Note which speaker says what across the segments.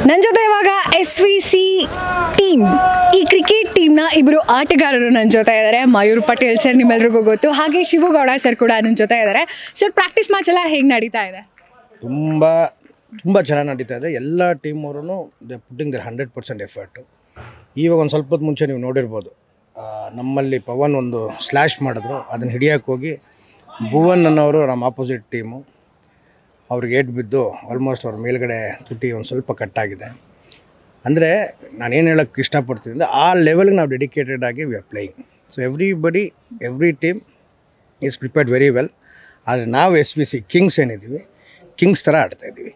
Speaker 1: ನನ್ನ ಜೊತೆ ಇವಾಗ SVC ಟೀಮ್ಸ್ ಈ ಕ್ರಿಕೆಟ್ ಟೀಮ್ನ ಇಬ್ಬರು ಆಟಗಾರರು ನನ್ನ ಜೊತೆ ಇದ್ದಾರೆ. ಮಯೂರ್ ಪಟೇಲ್ ಸರ್ ನಿಮ್ಮೆಲ್ರಿಗೂ ಗೊತ್ತು, ಹಾಗೆ ಶಿವಗೌಡ ಸರ್ ಕೂಡ ನನ್ನ ಜೊತೆ ಇದ್ದಾರೆ. ಸರ್, ಪ್ರಾಕ್ಟೀಸ್ ಮ್ಯಾಚ್ ಎಲ್ಲ ಹೇಗೆ ನಡೀತಾ ಇದೆ?
Speaker 2: ತುಂಬ ಚೆನ್ನಾಗಿ ನಡೀತಾ ಇದೆ. ಎಲ್ಲ ಟೀಮ್ ಅವರು ದೇ ಪುಟ್ಟಿಂಗ್ ದರ್ 100% ಎಫರ್ಟು. ಇವಾಗ ಒಂದು ಸ್ವಲ್ಪ ಹೊತ್ತು ಮುಂಚೆ ನೀವು ನೋಡಿರ್ಬೋದು, ನಮ್ಮಲ್ಲಿ ಪವನ್ ಒಂದು ಸ್ಲ್ಯಾಶ್ ಮಾಡಿದ್ರು, ಅದನ್ನು ಹಿಡಿಯೋಕ್ಕೆ ಹೋಗಿ ಭುವನ್ ಅನ್ನೋರು ನಮ್ಮ ಆಪೋಸಿಟ್ ಟೀಮು ಅವ್ರಿಗೆ ಏಟ್ ಬಿದ್ದು ಆಲ್ಮೋಸ್ಟ್ ಅವ್ರ ಮೇಲ್ಗಡೆ ತುಟಿ ಒಂದು ಸ್ವಲ್ಪ ಕಟ್ಟಾಗಿದೆ. ಅಂದರೆ ನಾನೇನು ಹೇಳೋಕ್ಕೆ ಇಷ್ಟಪಡ್ತೀನಿ ಅಂದರೆ ಆ ಲೆವೆಲ್ಗೆ ನಾವು ಡೆಡಿಕೇಟೆಡ್ ಆಗಿ we are playing. So every team is prepared very well. ಆದರೆ ನಾವು SVC ಕಿಂಗ್ಸ್ ಏನಿದ್ದೀವಿ, ಕಿಂಗ್ಸ್ ಥರ ಆಡ್ತಾ ಇದ್ದೀವಿ.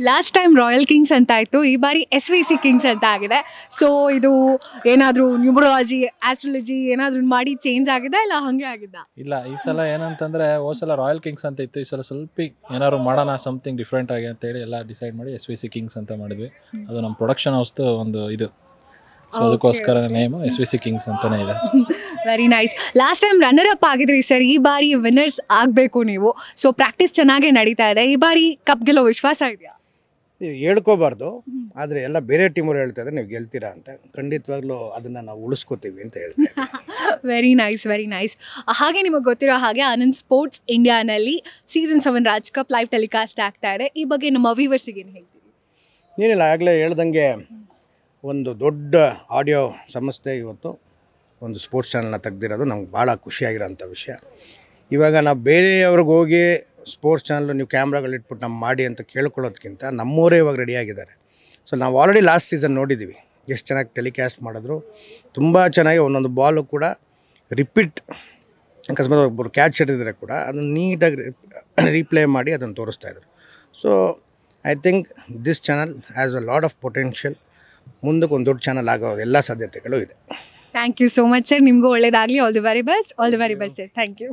Speaker 1: ಲಾಸ್ಟ್ ಟೈಮ್ ರಾಯಲ್ ಕಿಂಗ್ಸ್ ಅಂತ ಆಯಿತು, ಈ ಬಾರಿ SVC ಕಿಂಗ್ಸ್ ಅಂತ ಆಗಿದೆ. ಸೊ ಇದು ಏನಾದರೂ ನ್ಯೂಮರಾಲಜಿ, ಆಸ್ಟ್ರಾಲಜಿ ಏನಾದರೂ ಮಾಡಿ ಚೇಂಜ್ ಆಗಿದೆ, ಇಲ್ಲ ಹಾಗೆ ಆಗಿದ್ದ?
Speaker 3: ಇಲ್ಲ, ಈ ಸಲ ಏನಂತಂದರೆ ಹೋದ ಸಲ ರಾಯಲ್ ಕಿಂಗ್ಸ್ ಅಂತ ಇತ್ತು, ಈ ಸಲ ಸ್ವಲ್ಪ ಏನಾದ್ರು ಮಾಡೋಣ ಸಮಥಿಂಗ್ ಡಿಫ್ರೆಂಟ್ ಆಗಿ ಅಂತೇಳಿ ಎಲ್ಲ ಡಿಸೈಡ್ ಮಾಡಿ SVC ಕಿಂಗ್ಸ್ ಅಂತ ಮಾಡಿದ್ವಿ. ಅದು ನಮ್ಮ ಪ್ರೊಡಕ್ಷನ್ ಹೌಸ್ದು ಒಂದು ಇದು, ಸೊ ಅದಕ್ಕೋಸ್ಕರ ನೇಮ್ SVC ಕಿಂಗ್ಸ್ ಅಂತಲೇ ಇದೆ.
Speaker 1: Very nice. Last time runner up ಆಗಿದ್ರಿ ಸರ್, ಈ ಬಾರಿ ವಿನ್ನರ್ಸ್ ಆಗಬೇಕು ನೀವು. ಸೊ ಪ್ರಾಕ್ಟೀಸ್ ಚೆನ್ನಾಗೇ ನಡೀತಾ ಇದೆ. ಈ ಬಾರಿ ಕಪ್ ಗೆಲ್ಲೋ ವಿಶ್ವಾಸ ಇದೆಯಾ?
Speaker 2: ಹೇಳ್ಕೋಬಾರ್ದು, ಆದರೆ ಎಲ್ಲ ಬೇರೆ ಟೀಮವ್ರು ಹೇಳ್ತಾ ಇದ್ದಾರೆ ನೀವು ಗೆಲ್ತೀರಾ ಅಂತ. ಖಂಡಿತವಾಗ್ಲೂ ಅದನ್ನು ನಾವು ಉಳಿಸ್ಕೋತೀವಿ ಅಂತ ಹೇಳ್ತೀವಿ.
Speaker 1: Very nice, very nice. ಹಾಗೆ ನಿಮಗೆ ಗೊತ್ತಿರೋ ಹಾಗೆ ಆನಂದ್ ಸ್ಪೋರ್ಟ್ಸ್ ಇಂಡಿಯಾನಲ್ಲಿ season 7 Raj cup live telecast ಆಗ್ತಾ ಇದೆ. ಈ ಬಗ್ಗೆ ನಮ್ಮ ವ್ಯೂವರ್ಸಿಗೆ ಏನು ಹೇಳ್ತೀವಿ?
Speaker 2: ಏನಿಲ್ಲ, ಆಗಲೇ ಹೇಳ್ದಂಗೆ ಒಂದು ದೊಡ್ಡ ಆಡಿಯೋ ಸಂಸ್ಥೆ ಇವತ್ತು ಒಂದು ಸ್ಪೋರ್ಟ್ಸ್ ಚಾನಲ್ನ ತೆಗ್ದಿರೋದು ನಮ್ಗೆ ಭಾಳ ಖುಷಿಯಾಗಿರೋಂಥ ವಿಷಯ. ಇವಾಗ ನಾವು ಬೇರೆಯವ್ರಿಗೆ ಹೋಗಿ ಸ್ಪೋರ್ಟ್ಸ್ ಚಾನಲ್ ನೀವು ಕ್ಯಾಮ್ರಾಗಳಿಟ್ಬಿಟ್ಟು ನಮ್ಮ ಮಾಡಿ ಅಂತ ಕೇಳ್ಕೊಳ್ಳೋದಕ್ಕಿಂತ ನಮ್ಮವರೇ ಇವಾಗ ರೆಡಿಯಾಗಿದ್ದಾರೆ. ಸೊ ನಾವು ಆಲ್ರೆಡಿ ಲಾಸ್ಟ್ ಸೀಸನ್ ನೋಡಿದ್ದೀವಿ ಎಷ್ಟು ಚೆನ್ನಾಗಿ ಟೆಲಿಕಾಸ್ಟ್ ಮಾಡಿದ್ರು. ತುಂಬ ಚೆನ್ನಾಗಿ ಒಂದೊಂದು ಬಾಲು ಕೂಡ ರಿಪೀಟ್, ಅಕಸ್ಮಾತ್ ಒಬ್ಬರು ಕ್ಯಾಚ್ ಹಿಡಿದ್ರೆ ಕೂಡ ಅದನ್ನು ನೀಟಾಗಿ ರೀಪ್ಲೇ ಮಾಡಿ ಅದನ್ನು ತೋರಿಸ್ತಾಯಿದ್ರು. So I think this channel has a lot of potential. ಮುಂದಕ್ಕೆ ಒಂದು ದೊಡ್ಡ ಚಾನಲ್ ಆಗೋ ಎಲ್ಲ ಸಾಧ್ಯತೆಗಳು ಇದೆ.
Speaker 1: Thank you so much sir. ನಿಮಗೂ ಒಳ್ಳೇದಾಗಲಿ. All the very best. All the very best sir. Thank you.